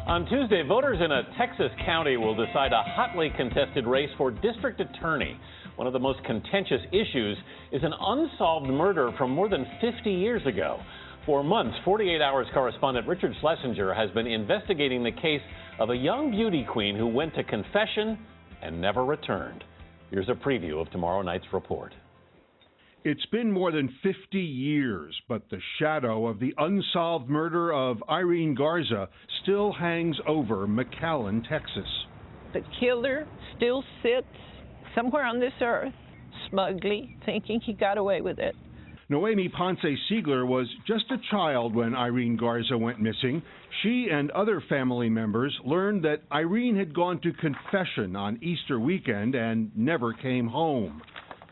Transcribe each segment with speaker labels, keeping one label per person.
Speaker 1: On Tuesday, voters in a Texas county will decide a hotly contested race for district attorney. One of the most contentious issues is an unsolved murder from more than 50 years ago. For months, 48 Hours correspondent Richard Schlesinger has been investigating the case of a young beauty queen who went to confession and never returned. Here's a preview of tomorrow night's report.
Speaker 2: It's been more than 50 years, but the shadow of the unsolved murder of Irene Garza still hangs over McAllen, Texas.
Speaker 3: The killer still sits somewhere on this earth, smugly, thinking he got away with it.
Speaker 2: Noemi Ponce Siegler was just a child when Irene Garza went missing. She and other family members learned that Irene had gone to confession on Easter weekend and never came home.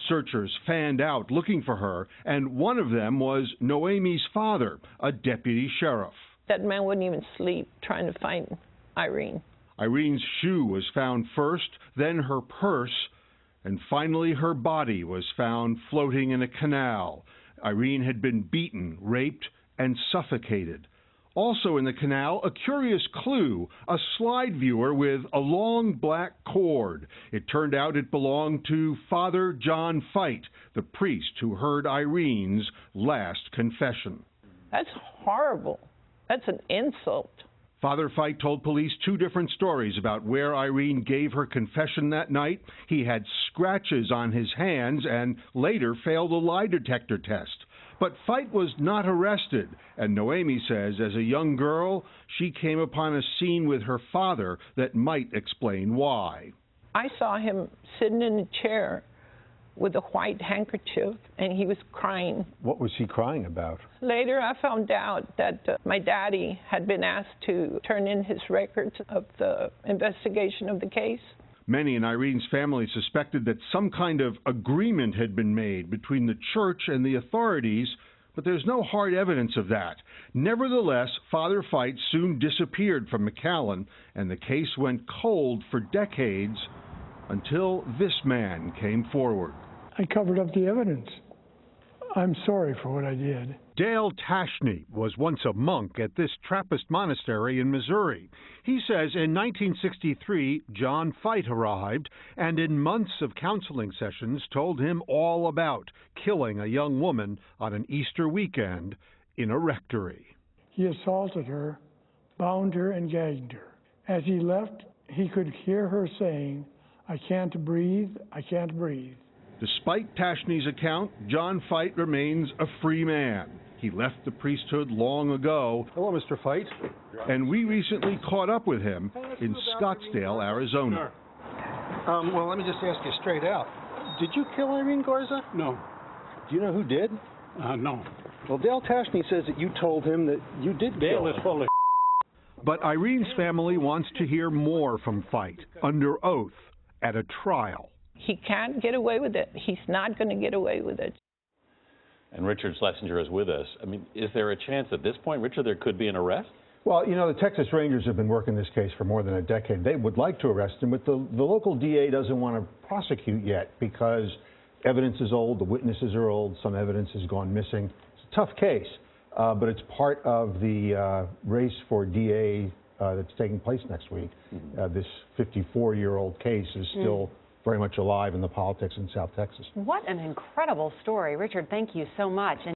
Speaker 2: Searchers fanned out looking for her, and one of them was Noemi's father, a deputy sheriff.
Speaker 3: That man wouldn't even sleep trying to find Irene.
Speaker 2: Irene's shoe was found first, then her purse, and finally her body was found floating in a canal. Irene had been beaten, raped, and suffocated. Also in the canal, a curious clue, a slide viewer with a long black cord. It turned out it belonged to Father John Fite, the priest who heard Irene's last confession.
Speaker 3: That's horrible. That's an insult.
Speaker 2: Father Fite told police two different stories about where Irene gave her confession that night. He had scratches on his hands and later failed a lie detector test. But Fite was not arrested, and Noemi says as a young girl, she came upon a scene with her father that might explain why.
Speaker 3: I saw him sitting in a chair with a white handkerchief, and he was crying.
Speaker 4: What was he crying about?
Speaker 3: Later, I found out that my daddy had been asked to turn in his records of the investigation of the case.
Speaker 2: Many in Irene's family suspected that some kind of agreement had been made between the church and the authorities, but there's no hard evidence of that. Nevertheless, Father Fite soon disappeared from McAllen, and the case went cold for decades until this man came forward.
Speaker 5: I covered up the evidence. I'm sorry for what I did.
Speaker 2: Dale Tashney was once a monk at this Trappist monastery in Missouri. He says in 1963, John Fite arrived and in months of counseling sessions told him all about killing a young woman on an Easter weekend in a rectory.
Speaker 5: He assaulted her, bound her, and gagged her. As he left, he could hear her saying, "I can't breathe, I can't breathe."
Speaker 2: Despite Tashney's account, John Fite remains a free man. He left the priesthood long ago.
Speaker 4: Hello, Mr. Fite.
Speaker 2: And we recently caught up with him in Scottsdale, Arizona.
Speaker 4: Well, let me just ask you straight out. Did you kill Irene Garza?
Speaker 6: No.
Speaker 4: Do you know who did?
Speaker 6: No.
Speaker 4: Well, Dale Tashney says that you told him that you did
Speaker 6: Dale
Speaker 4: kill
Speaker 6: is
Speaker 4: him.
Speaker 6: full of
Speaker 2: But Irene's family wants to hear more from Fite, under oath, at a trial.
Speaker 3: He can't get away with it. He's not going to get away with it.
Speaker 1: And Richard Schlesinger is with us. I mean, is there a chance at this point, Richard, there could be an arrest?
Speaker 4: Well, you know, the Texas Rangers have been working this case for more than a decade. They would like to arrest him, but the local DA doesn't want to prosecute yet because evidence is old, the witnesses are old, some evidence has gone missing. It's a tough case, but it's part of the race for DA that's taking place next week. This 54-year-old case is still very much alive in the politics in South Texas.
Speaker 7: What an incredible story. Richard, thank you so much.